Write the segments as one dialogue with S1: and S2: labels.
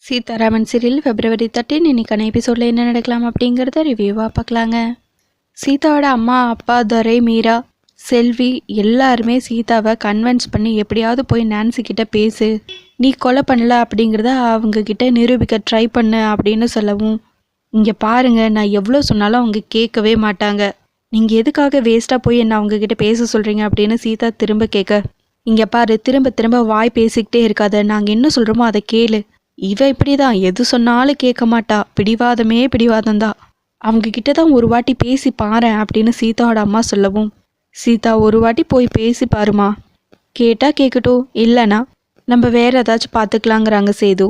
S1: Sitharaman serial February 13 இன்னைக்கான எபிசோடில் என்ன நடக்கலாம் அப்படிங்கிறத ரிவ்யூவாக பார்க்கலாங்க. சீதாவோட அம்மா அப்பா துரை மீரா செல்வி எல்லாருமே சீதாவை கன்வின்ஸ் பண்ணி எப்படியாவது போய் நான்சி கிட்ட பேசு, நீ கொலை பண்ணல அப்படிங்கிறத அவங்க கிட்ட நிரூபிக்க ட்ரை பண்ணு அப்படின்னு சொல்லவும், இங்கே பாருங்க நான் எவ்வளோ சொன்னாலும் அவங்க கேட்கவே மாட்டாங்க, நீங்கள் எதுக்காக வேஸ்ட்டாக போய் என்ன அவங்க கிட்ட பேச சொல்கிறீங்க அப்படின்னு சீதா திரும்ப கேட்க, இங்கே பாரு திரும்ப திரும்ப வாய் பேசிக்கிட்டே இருக்காத, நாங்கள் என்ன சொல்கிறோமோ அதை கேளு, இவ இப்படிதான் எது சொன்னாலும் கேட்க மாட்டா, பிடிவாதமே பிடிவாதம்தான், அவங்க கிட்ட தான் ஒரு வாட்டி பேசி பாறேன் அப்படின்னு சீதாவோட அம்மா சொல்லவும், சீதா ஒரு வாட்டி போய் பேசி பாருமா, கேட்டா கேட்கட்டும், இல்லைனா நம்ம வேற ஏதாச்சும் பார்த்துக்கலாங்கிறாங்க சேது.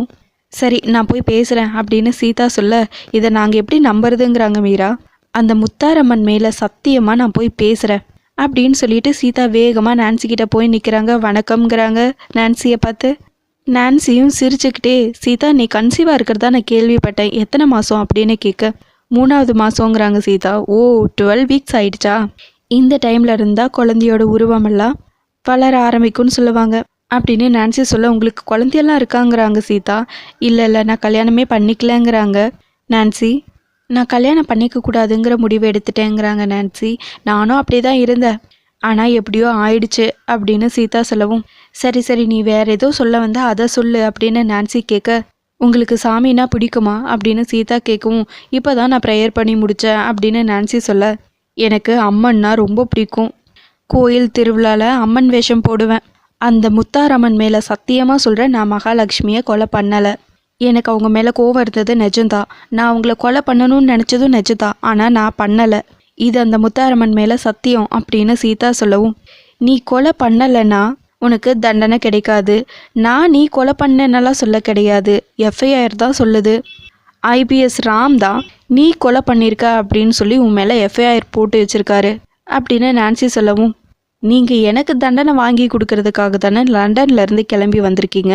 S1: சரி நான் போய் பேசுகிறேன் அப்படின்னு சீதா சொல்ல, இதை நாங்கள் எப்படி நம்புறதுங்கிறாங்க மீரா. அந்த முத்தாரம்மன் மேலே சத்தியமாக நான் போய் பேசுகிறேன் அப்படின்னு சொல்லிட்டு சீதா வேகமாக நான்சி கிட்ட போய் நிற்கிறாங்க. வணக்கம்ங்கிறாங்க நான்சியை பார்த்து. நான்சியும் சிரிச்சுக்கிட்டே, சீதா நீ கன்சீவாக இருக்கிறதா நான் கேள்விப்பட்டேன், எத்தனை மாதம் அப்படின்னு கேட்க, 3வது மாதங்கிறாங்க சீதா. ஓ 12 வீக்ஸ் ஆயிடுச்சா, இந்த டைமில் இருந்தால் குழந்தையோட உருவமெல்லாம் வளர ஆரம்பிக்கும்னு சொல்லுவாங்க அப்படின்னு நான்சி சொல்ல, உங்களுக்கு குழந்தையெல்லாம் இருக்காங்கிறாங்க சீதா. இல்லை நான் கல்யாணமே பண்ணிக்கலங்கிறாங்க நான்சி. நான் கல்யாணம் பண்ணிக்க கூடாதுங்கிற முடிவு எடுத்துட்டேங்கிறாங்க நான்சி. நானும் அப்படி தான் இருந்தேன், ஆனால் எப்படியோ ஆயிடுச்சு அப்படின்னு சீதா சொல்லவும், சரி நீ வேற ஏதோ சொல்ல வந்தா அதை சொல்லு அப்படின்னு நான்சி கேட்க, உங்களுக்கு சாமின்னா பிடிக்குமா அப்படின்னு சீதா கேட்கவும், இப்போ தான் நான் ப்ரேயர் பண்ணி முடித்தேன் அப்படின்னு நான்சி சொல்ல, எனக்கு அம்மன்னா ரொம்ப பிடிக்கும், கோயில் திருவிழாவில் அம்மன் வேஷம் போடுவேன், அந்த முத்தாரம்மன் மேலே சத்தியமாக சொல்கிறேன் நான் மகாலட்சுமியை கொலை பண்ணலை, எனக்கு அவங்க மேலே கோவம் இருந்தது நிஜம்தான், நான் அவங்கள கொலை பண்ணணும்னு நினச்சதும் நிஜம்தான், ஆனால் நான் பண்ணலை, இது அந்த முத்தாரம்மன் மேலே சத்தியம் அப்படின்னு சீதா சொல்லவும், நீ கொலை பண்ணலைன்னா உனக்கு தண்டனை கிடைக்காது, நீ கொலை பண்ணனெல்லாம் சொல்ல கிடையாது, எஃப்ஐஆர் தான் சொல்லுது, ஐபிஎஸ் ராம் தான் நீ கொலை பண்ணியிருக்க அப்படின்னு சொல்லி உன் மேலே எஃப்ஐஆர் போட்டு வச்சிருக்காரு அப்படின்னு நான்சி சொல்லவும், நீங்கள் எனக்கு தண்டனை வாங்கி கொடுக்கறதுக்காக தானே லண்டன்லேருந்து கிளம்பி வந்திருக்கீங்க,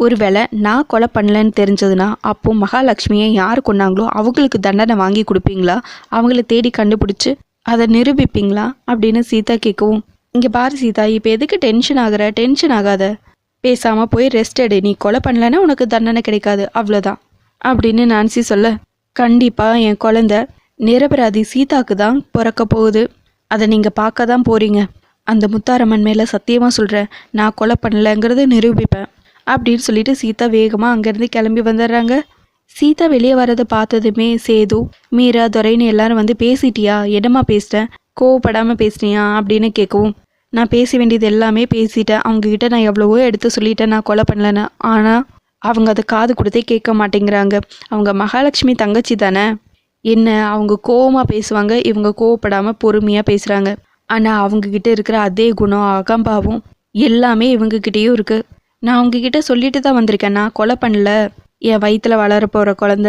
S1: ஒருவேளை நான் கொலை பண்ணலன்னு தெரிஞ்சதுன்னா அப்போ மகாலட்சுமியை யார் கொண்டாங்களோ அவங்களுக்கு தண்டனை வாங்கி கொடுப்பீங்களா, அவங்கள தேடி கண்டுபிடிச்சி அதை நிரூபிப்பீங்களா அப்படின்னு சீதா கேட்கவும், இங்கே பாரு சீதா இப்போ எதுக்கு டென்ஷன் ஆகாத, பேசாமல் போய் ரெஸ்ட் எடு, நீ கொலை பண்ணலைன்னா உனக்கு தண்டனை கிடைக்காது அவ்வளோதான் அப்படின்னு நான்சி சொல்ல, கண்டிப்பாக என் குழந்த நிரபராதி சீதாக்கு தான் பிறக்க போகுது, அதை நீங்கள் பார்க்க தான் போகிறீங்க, அந்த முத்தாரம்மன் மேலே சத்தியமாக சொல்கிறேன் நான் கொலை பண்ணலைங்கிறத நிரூபிப்பேன் அப்படின்னு சொல்லிட்டு சீதா வேகமாக அங்கேருந்து கிளம்பி வந்துடுறாங்க. சீதா வெளியே வரதை பார்த்ததுமே சேது மீரா துரைன்னு எல்லாரும் வந்து, பேசிட்டியா, என்னம்மா பேசிட்டேன், கோவப்படாமல் பேசினியா அப்படின்னு கேட்கவும், நான் பேச வேண்டியது எல்லாமே பேசிட்டேன், அவங்கக்கிட்ட நான் எவ்வளவோ எடுத்து சொல்லிட்டேன் நான் கொலை பண்ணலன்னு, ஆனால் அவங்க அதை காது கொடுத்தே கேட்க மாட்டேங்கிறாங்க, அவங்க மகாலட்சுமி தங்கச்சி தானே, என்ன அவங்க கோவமாக பேசுவாங்க, இவங்க கோவப்படாமல் பொறுமையாக பேசுகிறாங்க, ஆனால் அவங்கக்கிட்ட இருக்கிற அதே குணம் அகம்பாவம் எல்லாமே இவங்கக்கிட்டேயும் இருக்குது, நான் அவங்கக்கிட்ட சொல்லிட்டு தான் வந்திருக்கேன், நான் கொலை பண்ணல, என் வயிற்றில் வளர போகிற குழந்த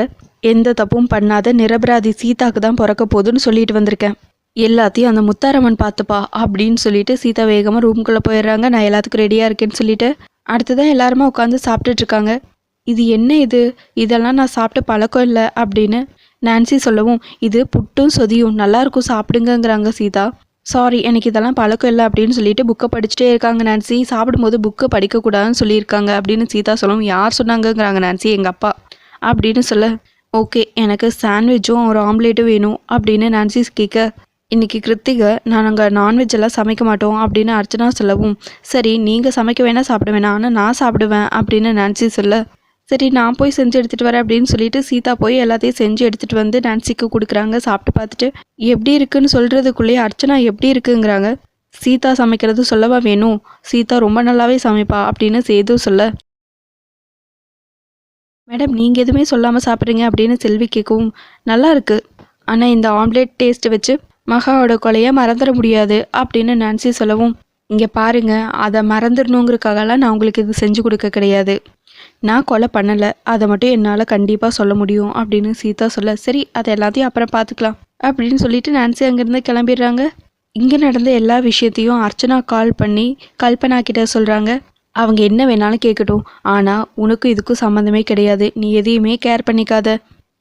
S1: எந்த தப்பும் பண்ணாத நிரபராதி சீதாக்கு தான் பிறக்க போகுதுன்னு சொல்லிட்டு வந்திருக்கேன், எல்லாத்தையும் அந்த முத்தாரம்மன் பார்த்துப்பா அப்படின்னு சொல்லிட்டு சீதா வேகமாக ரூம்குள்ளே போயிடுறாங்க. நான் எல்லாத்துக்கும் ரெடியாக இருக்கேன்னு சொல்லிட்டு அடுத்ததான் எல்லாருமே உட்காந்து சாப்பிட்டுட்டு இருக்காங்க. இது என்ன இதெல்லாம் நான் சாப்பிட்ட பழக்கம் இல்லை அப்படின்னு நான்சி சொல்லவும், இது புட்டும் சொதியும் நல்லாயிருக்கும் சாப்பிடுங்கங்கிறாங்க சீதா. சாரி எனக்கு இதெல்லாம் பழக்கம் இல்லை அப்படின்னு சொல்லிட்டு புக்கை படிச்சுட்டே இருக்காங்க நான்சி. சாப்பிடும்போது புக்கை படிக்கக்கூடாதுன்னு சொல்லியிருக்காங்க அப்படின்னு சீதா சொல்லவும், யார் சொன்னாங்கங்கிறாங்க நான்சி. எங்கள் அப்பா அப்படின்னு சொல்ல, ஓகே எனக்கு சாண்ட்விச்சும் ஒரு ஆம்லேட்டும் வேணும் அப்படின்னு நான்சி கேட்க, இன்றைக்கி கிருத்திகை நாங்கள் நான்வெஜ் எல்லாம் சமைக்க மாட்டோம் அப்படின்னு அர்ச்சனா சொல்லவும், சரி நீங்கள் சமைக்க வேணால் சாப்பிட வேணாம், ஆனால் நான் சாப்பிடுவேன் அப்படின்னு நான்சி சொல்ல, சரி நான் போய் செஞ்சு எடுத்துகிட்டு வரேன் அப்படின்னு சொல்லிட்டு சீதா போய் எல்லாத்தையும் செஞ்சு எடுத்துகிட்டு வந்து நான்சிக்கு கொடுக்குறாங்க. சாப்பிட்டு பார்த்துட்டு எப்படி இருக்குன்னு சொல்கிறதுக்குள்ளேயே அர்ச்சனா எப்படி இருக்குங்கிறாங்க. சீதா சமைக்கிறது சொல்லவா வேணும், சீதா ரொம்ப நல்லாவே சமைப்பா அப்படின்னு சேது சொல்ல, மேடம் நீங்கள் எதுவுமே சொல்லாமல் சாப்பிட்றீங்க அப்படின்னு செல்வி கேட்கவும், நல்லா இருக்குது, ஆனால் இந்த ஆம்லேட் டேஸ்ட்டு வச்சு மகாவோட கொலையை மறந்துட முடியாது அப்படின்னு நான்சி சொல்லவும், இங்கே பாருங்க அதை மறந்துடணுங்கிறதுக்காகலாம் நான் உங்களுக்கு இது செஞ்சு கொடுக்க கிடையாது, நான் கொலை பண்ணலை, அதை மட்டும் என்னால் கண்டிப்பாக சொல்ல முடியும் அப்படின்னு சீதா சொல்ல, சரி அதை எல்லாத்தையும் அப்புறம் பார்த்துக்கலாம் அப்படின்னு சொல்லிட்டு நான்சி அங்கேருந்து கிளம்பிடுறாங்க. இங்கே நடந்த எல்லா விஷயத்தையும் அர்ச்சனா கால் பண்ணி கல்பனா கிட்ட சொல்கிறாங்க. அவங்க என்ன வேணாலும் கேட்கட்டும், ஆனால் உனக்கு இதுக்கும் சம்மந்தமே கிடையாது, நீ எதையுமே கேர் பண்ணிக்காத,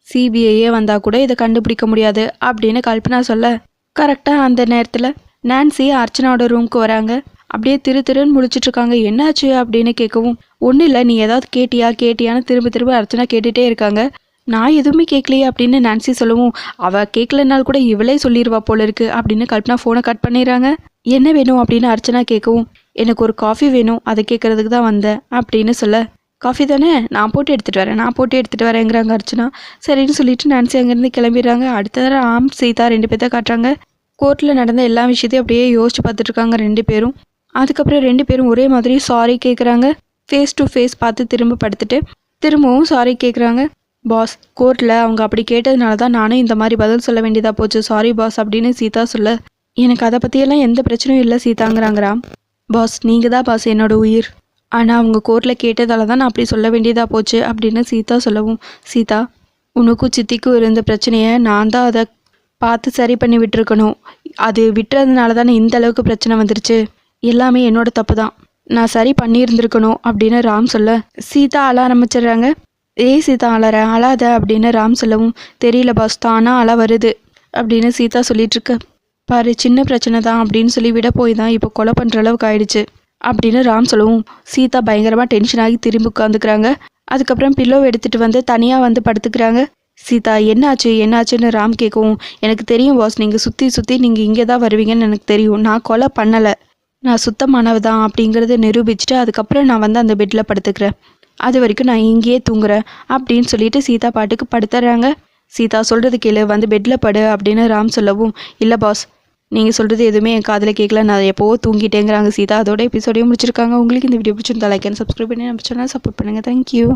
S1: சிபிஐயே வந்தால் கூட இதை கண்டுபிடிக்க முடியாது அப்படின்னு கல்பனா சொல்ல, கரெக்டாக அந்த நேரத்தில் நான்சி அர்ச்சனாவோட ரூமுக்கு வராங்க. அப்படியே திருன்னு முழிச்சிட்ருக்காங்க. என்னாச்சு அப்படின்னு கேட்கவும், ஒன்றும் இல்லை, நீ ஏதாவது கேட்டியான்னு திரும்ப திரும்ப அர்ச்சனா கேட்டுகிட்டே இருக்காங்க. நான் எதுவுமே கேட்கலையே அப்படின்னு நான்சி சொல்லவும், அவள் கேட்கலனால் கூட இவளே சொல்லிடுவா போல இருக்கு அப்படின்னு கல்பனா ஃபோனை கட் பண்ணிடுறாங்க. என்ன வேணும் அப்படின்னு அர்ச்சனா கேட்கவும், எனக்கு ஒரு காஃபி வேணும், அதை கேட்குறதுக்கு தான் வந்தேன் அப்படின்னு சொல்ல, காஃபி தானே, நான் போட்டு எடுத்துகிட்டு வரேங்கிறாங்க அர்ச்சனா. சரின்னு சொல்லிட்டு நான்சி அங்கேருந்து கிளம்பிடுறாங்க. அடுத்த ராம் சீதா 2 பேர்த்த காட்டுறாங்க. கோர்ட்டில் நடந்த எல்லா விஷயத்தையும் அப்படியே யோசிச்சு பார்த்துட்டு இருக்காங்க 2 பேரும். அதுக்கப்புறம் 2 பேரும் ஒரே மாதிரி சாரி கேட்குறாங்க. ஃபேஸ் டு ஃபேஸ் பார்த்து திரும்ப படுத்துட்டு திரும்பவும் சாரி கேட்குறாங்க. பாஸ், கோர்ட்டில் அவங்க அப்படி கேட்டதுனால தான் நானும் இந்த மாதிரி பதில் சொல்ல வேண்டியதாக போச்சு, சாரி பாஸ் அப்படின்னு சீதா சொல்ல, எனக்கு அதை பற்றியெல்லாம் எந்த பிரச்சனையும் இல்லை சீதாங்கிறாங்கறாம். பாஸ், நீங்கள் தான் பாஸ் என்னோட உயிர், ஆனால் அவங்க கோர்ட்டில் கேட்டதால தான் நான் அப்படி சொல்ல வேண்டியதாக போச்சு அப்படின்னு சீதா சொல்லவும், சீதா, உனக்கும் சித்திக்கும் இருந்த பிரச்சனையை நான் தான் அதை பார்த்து சரி பண்ணி விட்டுருக்கணும். அது விட்டுறதுனால தானே இந்த அளவுக்கு பிரச்சனை வந்துருச்சு. எல்லாமே என்னோட தப்பு தான், நான் சரி பண்ணியிருந்திருக்கணும் அப்படின்னு ராம் சொல்ல, சீதா அழ ஆரம்பிச்சிடுறாங்க. ஏய் சீதா, அழாத அப்படின்னு ராம் சொல்லவும், தெரியல பாஸ், தானா அழ வருது அப்படின்னு சீதா சொல்லிட்டுருக்க. பாரு, சின்ன பிரச்சனை தான் அப்படின்னு சொல்லி விட போய் தான் இப்போ கொலை பண்ணுற அளவுக்கு ஆயிடுச்சு அப்படின்னு ராம் சொல்லவும், சீதா பயங்கரமாக டென்ஷன் ஆகி திரும்பி உட்காந்துக்கிறாங்க. அதுக்கப்புறம் பில்லோவை எடுத்துகிட்டு வந்து தனியாக வந்து படுத்துக்கிறாங்க. சீதா, என்னாச்சுன்னு ராம் கேட்கவும், எனக்கு தெரியும் பாஸ், நீங்கள் சுற்றி நீங்கள் இங்கே தான் வருவீங்கன்னு எனக்கு தெரியும். நான் கொலை பண்ணலை, நான் சுத்தமானவ தான் அப்படிங்கிறத நிரூபிச்சுட்டு அதுக்கப்புறம் நான் வந்து அந்த பெட்டில் படுத்துக்கிறேன். அது வரைக்கும் நான் இங்கேயே தூங்குறேன் அப்படின்னு சொல்லிட்டு சீதா பாட்டுக்கு படுத்துறாங்க. சீதா சொல்கிறது கேளு, வந்து பெட்டில் படு அப்படின்னு ராம் சொல்லவும், இல்லை பாஸ், நீங்கள் சொல்கிறது எதுவுமே என் காதில் கேட்கல, நான் எப்போவோ தூங்கிட்டேங்கிறாங்க சீதா. அதோட எபிசோடையும் முடிச்சிருக்காங்க. உங்களுக்கு இந்த வீடியோ பிடிச்சிருந்தா லைக் அண்ட் சப்ஸ்கிரைப் பண்ணி நம்ம சேனல் சப்போர்ட் பண்ணுங்கள். தேங்க்யூ.